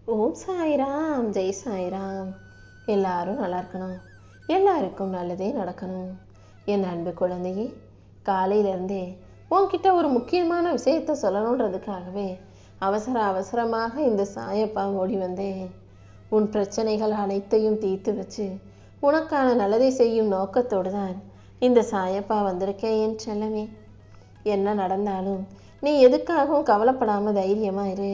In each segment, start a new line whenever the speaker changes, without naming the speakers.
ஓம் சாய்ராம், ஜெய் சாய்ராம். எல்லாரும் நல்லா இருக்கணும், எல்லாருக்கும் நல்லதே நடக்கணும். என் அன்பு குழந்தையே, காலையிலேருந்தே உன்கிட்ட ஒரு முக்கியமான விஷயத்த சொல்லணுன்றதுக்காகவே அவசரமாக இந்த சாயப்பா ஓடி வந்தேன். உன் பிரச்சனைகள் அனைத்தையும் தீர்த்து வச்சு உனக்கான நல்லதை செய்யும் நோக்கத்தோடு தான் இந்த சாயப்பா வந்திருக்கேன். என் செல்லமே, என்ன நடந்தாலும் நீ எதுக்காகவும் கவலைப்படாமல் தைரியமாக இரு.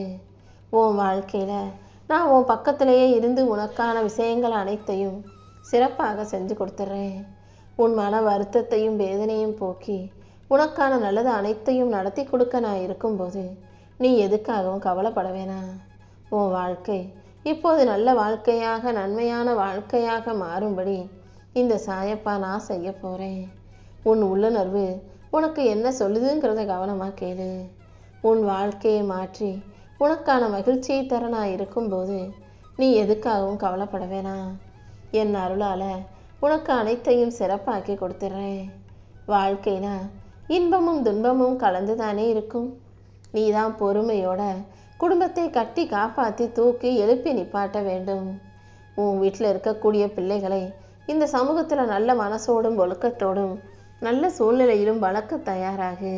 உன் வாழ்க்கையில் நான் உன் பக்கத்திலேயே இருந்து உனக்கான விஷயங்கள் அனைத்தையும் சிறப்பாக செஞ்சு கொடுத்துட்றேன். உன் மன வருத்தத்தையும் வேதனையும் போக்கி உனக்கான நல்லது அனைத்தையும் நடத்தி கொடுக்க நான் இருக்கும்போது நீ எதுக்காகவும் கவலைப்பட வேணாம். உன் வாழ்க்கை இப்போது நல்ல வாழ்க்கையாக, நன்மையான வாழ்க்கையாக மாறும்படி இந்த சாயப்பா நான் செய்ய போகிறேன். உன் உள்ளுணர்வு உனக்கு என்ன சொல்லுதுங்கிறத கவனமாக கேளு. உன் வாழ்க்கையை மாற்றி உனக்கான மகிழ்ச்சியை தர நான் இருக்கும்போது நீ எதுக்காகவும் கவலைப்பட வேணாம். என் அருளால் உனக்கு அனைத்தையும் சிறப்பாக்கி கொடுத்துட்றேன். வாழ்க்கைனா இன்பமும் துன்பமும் கலந்து தானே இருக்கும். நீ தான் பொறுமையோட குடும்பத்தை கட்டி காப்பாற்றி தூக்கி எழுப்பி நிப்பாட்ட வேண்டும். உன் வீட்டில் இருக்கக்கூடிய பிள்ளைகளை இந்த சமூகத்தில் நல்ல மனசோடும் ஒழுக்கத்தோடும் நல்ல சூழ்நிலையிலும் வளர்க்க தயாராகு.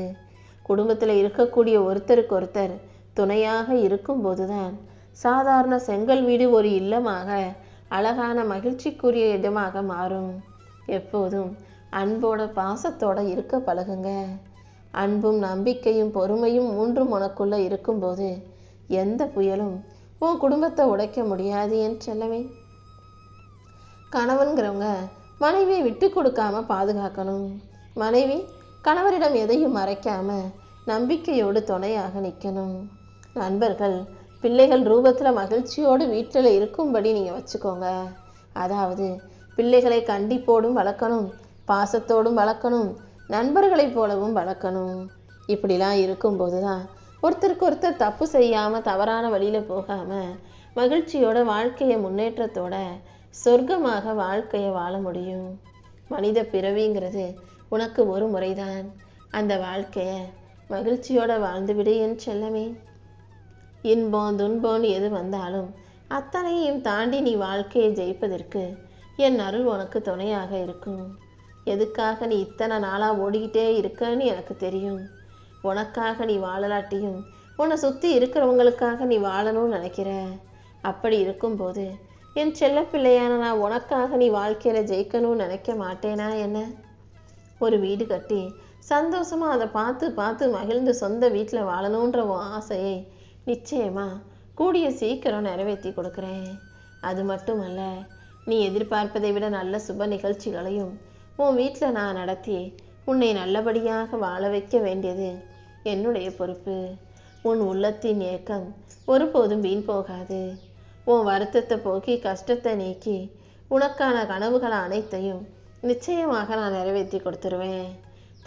குடும்பத்தில் இருக்கக்கூடிய ஒருத்தருக்கு ஒருத்தர் துணையாக இருக்கும்போதுதான் சாதாரண செங்கல் வீடு ஒரு இல்லமாக, அழகான மகிழ்ச்சிக்குரிய இடமாக மாறும். எப்போதும் அன்போட பாசத்தோட இருக்க பழகுங்க. அன்பும் நம்பிக்கையும் பொறுமையும் மூன்றும் உனக்குள்ள இருக்கும்போது எந்த புயலும் உன் குடும்பத்தை உடைக்க முடியாது. என் செல்லமே, கணவன்கிறவங்க மனைவியை விட்டு கொடுக்காம பாதுகாக்கணும். மனைவி கணவரிடம் எதையும் மறைக்காம நம்பிக்கையோடு துணையாக நிற்கணும். நண்பர்கள் பிள்ளைகள் ரூபத்தில் மகிழ்ச்சியோடு வீட்டில் இருக்கும்படி நீங்கள் வச்சுக்கோங்க. அதாவது பிள்ளைகளை கண்டிப்போடும் வளர்க்கணும், பாசத்தோடும் வளர்க்கணும், நண்பர்களைப் போலவும் வளர்க்கணும். இப்படிலாம் இருக்கும்போது தான் ஒருத்தருக்கு ஒருத்தர் தப்பு செய்யாமல் தவறான வழியில் போகாமல் மகிழ்ச்சியோட வாழ்க்கையை முன்னேற்றத்தோட சொர்க்கமாக வாழ்க்கையை வாழ முடியும். மனித பிறவிங்கிறது உனக்கு ஒரு முறைதான். அந்த வாழ்க்கையை மகிழ்ச்சியோட வாழ்ந்துவிடு என் செல்லமே. இன்பம் துன்பம் எது வந்தாலும் அத்தனையும் தாண்டி நீ வாழ்க்கையை ஜெயிப்பதற்கு என் அருள் உனக்கு துணையாக இருக்கும். எதுக்காக நீ இத்தனை நாளாக ஓடிக்கிட்டே இருக்கன்னு எனக்கு தெரியும். உனக்காக நீ வாழலாட்டியும் உன்னை சுற்றி இருக்கிறவங்களுக்காக நீ வாழணும்னு நினைக்கிற. அப்படி இருக்கும்போது என் செல்ல பிள்ளையான நான் உனக்காக நீ வாழ்க்கையில் ஜெயிக்கணும்னு நினைக்க மாட்டேனா என்ன? ஒரு வீடு கட்டி சந்தோஷமாக அதை பார்த்து பார்த்து மகிழ்ந்து சொந்த வீட்டில் வாழணுன்ற உன் ஆசையை நிச்சயமா கூடிய சீக்கிரம் நிறைவேற்றி கொடுக்குறேன். அது மட்டுமல்ல, நீ எதிர்பார்ப்பதை விட நல்ல சுப நிகழ்ச்சிகளையும் உன் வீட்டில் நான் நடத்தி உன்னை நல்லபடியாக வாழ வைக்க வேண்டியது என்னுடைய பொறுப்பு. உன் உள்ளத்தின் ஏக்கம் ஒருபோதும் வீண் போகாது. உன் வருத்தத்தை போக்கி கஷ்டத்தை நீக்கி உனக்கான கனவுகள் அனைத்தையும் நிச்சயமாக நான் நிறைவேற்றி கொடுத்துருவேன்.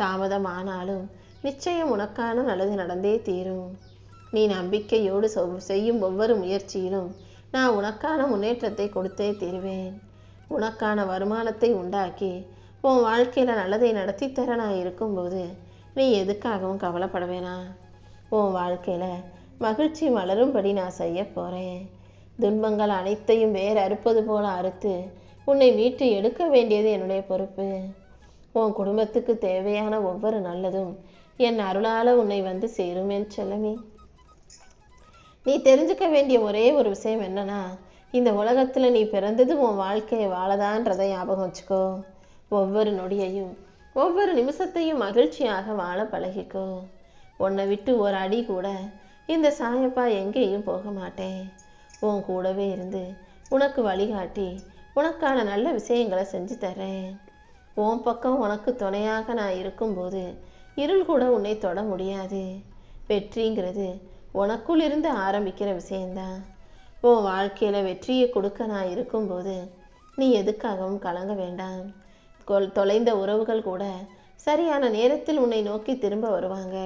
தாமதம் ஆனாலும் நிச்சயம் உனக்கான நல்லது நடந்தே தீரும். நீ நம்பிக்கையோடு செய்யும் ஒவ்வொரு முயற்சியிலும் நான் உனக்கான முன்னேற்றத்தை கொடுத்தே தீருவேன். உனக்கான வருமானத்தை உண்டாக்கி உன் வாழ்க்கையில் நல்லதை நடத்தி தர நான் இருக்கும்போது நீ எதுக்காகவும் கவலைப்பட வேணாம். உன் வாழ்க்கையில் மகிழ்ச்சி மலரும்படி நான் செய்ய போகிறேன். துன்பங்கள் அனைத்தையும் வேறு அறுப்பது போல அறுத்து உன்னை மீட்டு எடுக்க வேண்டியது என்னுடைய பொறுப்பு. உன் குடும்பத்துக்கு தேவையான ஒவ்வொரு நல்லதும் என் அருளால் உன்னை வந்து சேரும் என் செல்லமே. நீ தெரிஞ்சுக்க வேண்டிய ஒரே ஒரு விஷயம் என்னன்னா, இந்த உலகத்தில் நீ பிறந்தது உன் வாழ்க்கையை வாழதான்றதை ஞாபகம் வச்சுக்கோ. ஒவ்வொரு நொடியையும் ஒவ்வொரு நிமிஷத்தையும் மகிழ்ச்சியாக வாழ பழகிக்கோ. உன்னை விட்டு ஒரு அடி கூட இந்த சாயப்பா எங்கேயும் போக மாட்டேன். உன் கூடவே இருந்து உனக்கு வழிகாட்டி உனக்கான நல்ல விஷயங்களை செஞ்சு தரேன். உன் பக்கம் உனக்கு துணையாக நான் இருக்கும்போது இருள் கூட உன்னை தொட முடியாது. வெற்றிங்கிறது உனக்குள் இருந்து ஆரம்பிக்கிற விஷயந்தான். உன் வாழ்க்கையில் வெற்றியை கொடுக்க நான் இருக்கும்போது நீ எதுக்காகவும் கலங்க வேண்டாம். தொலைந்த உறவுகள் கூட சரியான நேரத்தில் உன்னை நோக்கி திரும்ப வருவாங்க.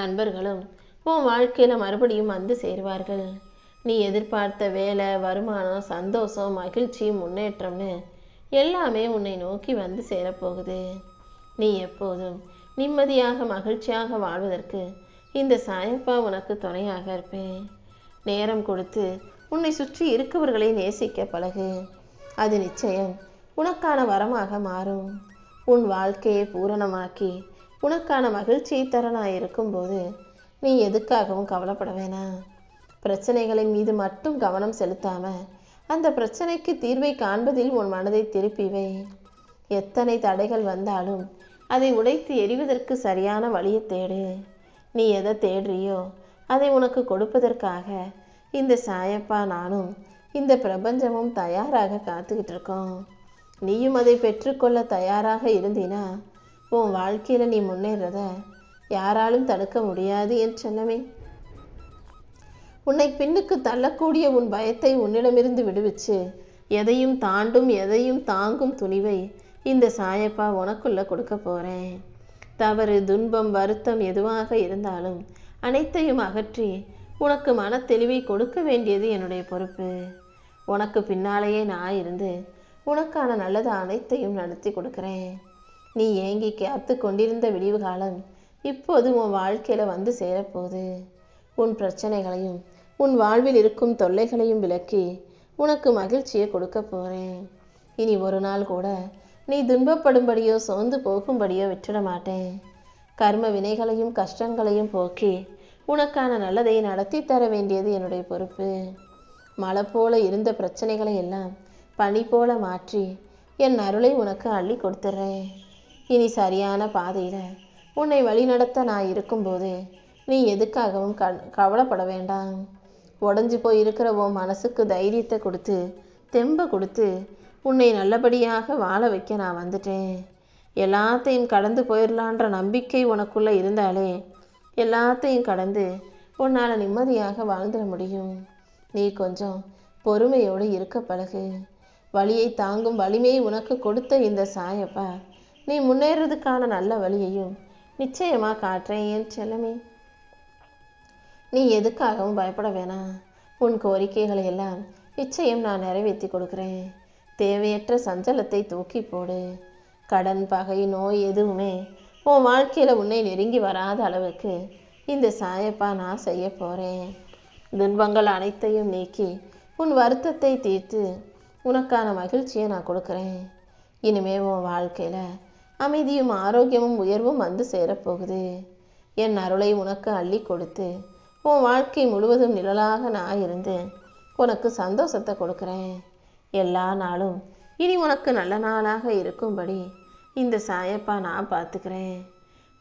நண்பர்களும் உன் வாழ்க்கையில் மறுபடியும் வந்து சேருவார்கள். நீ எதிர்பார்த்த வேலை, வருமானம், சந்தோஷம், மகிழ்ச்சி, முன்னேற்றம்னு எல்லாமே உன்னை நோக்கி வந்து சேரப்போகுது. நீ எப்போதும் நிம்மதியாக மகிழ்ச்சியாக வாழ்வதற்கு இந்த சாயப்பா உனக்கு துணையாக இருப்பேன். நேரம் கொடுத்து உன்னை சுற்றி இருக்கவர்களை நேசிக்க பழகு. அது நிச்சயம் உனக்கான வரமாக மாறும். உன் வாழ்க்கையை பூரணமாக்கி உனக்கான மகிழ்ச்சியை தர நான் இருக்கும்போது நீ எதுக்காகவும் கவலைப்பட வேணாம். பிரச்சனைகளின் மீது மட்டும் கவனம் செலுத்தாம அந்த பிரச்சனைக்கு தீர்வை காண்பதில் உன் மனதை திருப்பி வை. எத்தனை தடைகள் வந்தாலும் அதை உடைத்து எறிவதற்கு சரியான வழியை தேடு. நீ எதை தேடுறியோ அதை உனக்கு கொடுப்பதற்காக இந்த சாயப்பா நானும் இந்த பிரபஞ்சமும் தயாராக காத்துக்கிட்டு இருக்கோம். நீயும் அதை பெற்றுக்கொள்ள தயாராக இருந்தீனா உன் வாழ்க்கையில நீ முன்னேறத யாராலும் தடுக்க முடியாது என் செல்லமே. உன்னை பின்னுக்கு தள்ளக்கூடிய உன் பயத்தை உன்னிடமிருந்து விடுவிச்சு எதையும் தாண்டும் எதையும் தாங்கும் துணிவை இந்த சாயப்பா உனக்குள்ள கொடுக்க போறேன். தவறு, துன்பம், வருத்தம் எதுவாக இருந்தாலும் அனைத்தையும் அகற்றி உனக்கு மன தெளிவை கொடுக்க வேண்டியது என்னுடைய பொறுப்பு. உனக்கு பின்னாலேயே நான் இருந்து உனக்கான நல்லது அனைத்தையும் நடத்தி கொடுக்குறேன். நீ ஏங்கி காத்து கொண்டிருந்த விடிவு காலம் இப்போது உன் வாழ்க்கையில வந்து சேரப்போகுது. உன் பிரச்சனைகளையும் உன் வாழ்வில் இருக்கும் தொல்லைகளையும் விலக்கி உனக்கு மகிழ்ச்சியை கொடுக்க போறேன். இனி ஒரு நாள் கூட நீ துன்பப்படும்படியோ சோர்ந்து போகும்படியோ விட்டுட மாட்டேன். கர்ம வினைகளையும் கஷ்டங்களையும் போக்கி உனக்கான நல்லதை நடத்தி தர வேண்டியது என்னுடைய பொறுப்பு. மழை போல இருந்த பிரச்சனைகளை எல்லாம் பனி போல மாற்றி என் அருளை உனக்கு அள்ளி கொடுத்துட்றேன். இனி சரியான பாதையில உன்னை வழிநடத்த நான் இருக்கும்போது நீ எதுக்காகவும் கவலைப்பட வேண்டாம். உடஞ்சி போய் இருக்கிற உன் மனசுக்கு தைரியத்தை கொடுத்து தெம்பை கொடுத்து உன்னை நல்லபடியாக வாழ வைக்க நான் வந்துட்டேன். எல்லாத்தையும் கடந்து போயிடலான்ற நம்பிக்கை உனக்குள்ள இருந்தாலே எல்லாத்தையும் கடந்து உன்னால் நிம்மதியாக வாழ்ந்துட முடியும். நீ கொஞ்சம் பொறுமையோடு இருக்க பழகு. வழியை தாங்கும் வலிமையை உனக்கு கொடுத்த இந்த சாயப்பா நீ முன்னேறதுக்கான நல்ல வழியையும் நிச்சயமா காட்டுறேன் என் செல்லமே. நீ எதுக்காகவும் பயப்பட வேணாம். உன் கோரிக்கைகளை எல்லாம் நிச்சயம் நான் நிறைவேற்றி கொடுக்குறேன். தேவையற்ற சஞ்சலத்தை தூக்கி போடு. கடன், பகை, நோய் எதுவுமே உன் வாழ்க்கையில உன்னை நெருங்கி வராத அளவுக்கு இந்த சாயப்பா நான் செய்ய போறேன். துன்பங்கள் அனைத்தையும் நீக்கி உன் வருத்தத்தை தீர்த்து உனக்கான மகிழ்ச்சியை நான் கொடுக்குறேன். இனிமே உன் வாழ்க்கையில அமைதியும் ஆரோக்கியமும் உயர்வும் வந்து சேரப்போகுது. என் அருளை உனக்கு அள்ளி கொடுத்து உன் வாழ்க்கை முழுவதும் நிழலாக நான் இருந்து உனக்கு சந்தோஷத்தை கொடுக்குறேன். எல்லா நாளும் இனி உனக்கு நல்ல நாளாக இருக்கும்படி இந்த சாயப்பா நான் பார்த்துக்கிறேன்.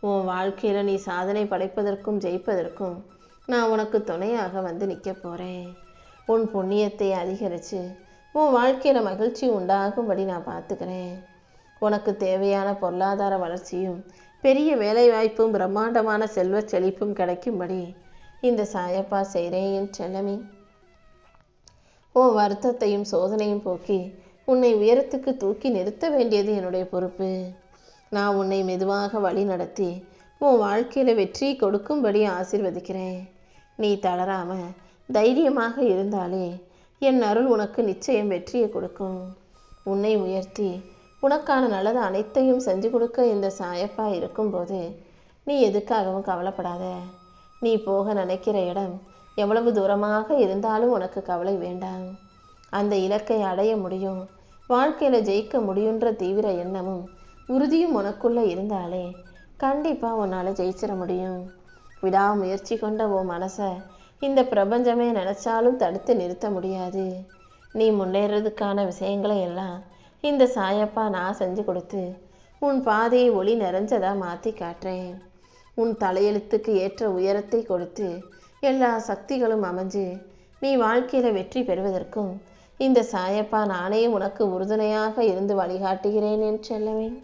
உன் வாழ்க்கையில நீ சாதனை படைப்பதற்கும் ஜெயிப்பதற்கும் நான் உனக்கு துணையாக வந்து நிற்க போறேன். உன் புண்ணியத்தை அதிகரித்து உன் வாழ்க்கையில மகிழ்ச்சி உண்டாகும்படி நான் பார்த்துக்கிறேன். உனக்கு தேவையான பொருளாதார வளர்ச்சியும் பெரிய வேலைவாய்ப்பும் பிரம்மாண்டமான செல்வ செழிப்பும் கிடைக்கும்படி இந்த சாயப்பா செய்கிறேன் என் செல்லமே. உன் வருத்தத்தையும் சோதனையும் போக்கி உன்னை உயரத்துக்கு தூக்கி நிறுத்த வேண்டியது என்னுடைய பொறுப்பு. நான் உன்னை மெதுவாக வழி நடத்தி உன் வாழ்க்கையில வெற்றி கொடுக்கும்படி ஆசீர்வதிக்கிறேன். நீ தளராம தைரியமாக இருந்தாலே என் அருள் உனக்கு நிச்சயம் வெற்றியை கொடுக்கும். உன்னை உயர்த்தி உனக்கான நல்லது அனைத்தையும் செஞ்சு கொடுக்க இந்த சாயப்பா இருக்கும்போது நீ எதுக்காகவும் கவலைப்படாத. நீ போக நினைக்கிற இடம் எவ்வளவு தூரமாக இருந்தாலும் உனக்கு கவலை வேண்டாம். அந்த இலக்கை அடைய முடியும், வாழ்க்கையில ஜெயிக்க முடியுன்ற தீவிர எண்ணமும் உறுதியும் உனக்குள்ள இருந்தாலே கண்டிப்பா உன்னால ஜெயிச்சிட முடியும். விடாமுயற்சி கொண்ட உன் மனசை இந்த பிரபஞ்சமே நினைச்சாலும் தடுத்து நிறுத்த முடியாது. நீ முன்னேறதுக்கான விஷயங்களை எல்லாம் இந்த சாயப்பா நான் செஞ்சு கொடுத்து உன் பாதையை ஒளி நிறைஞ்சதா மாற்றி காட்டுறேன். உன் தலையெழுத்துக்கு ஏற்ற உயரத்தை கொடுத்து எல்லா சக்திகளும் அமைஞ்சு நீ வாழ்க்கையில வெற்றி பெறுவதற்கும் இந்த சாயப்பா நானே உனக்கு உறுதுணையாக இருந்து வழிகாட்டுகிறேன் என்று செல்லவேன்.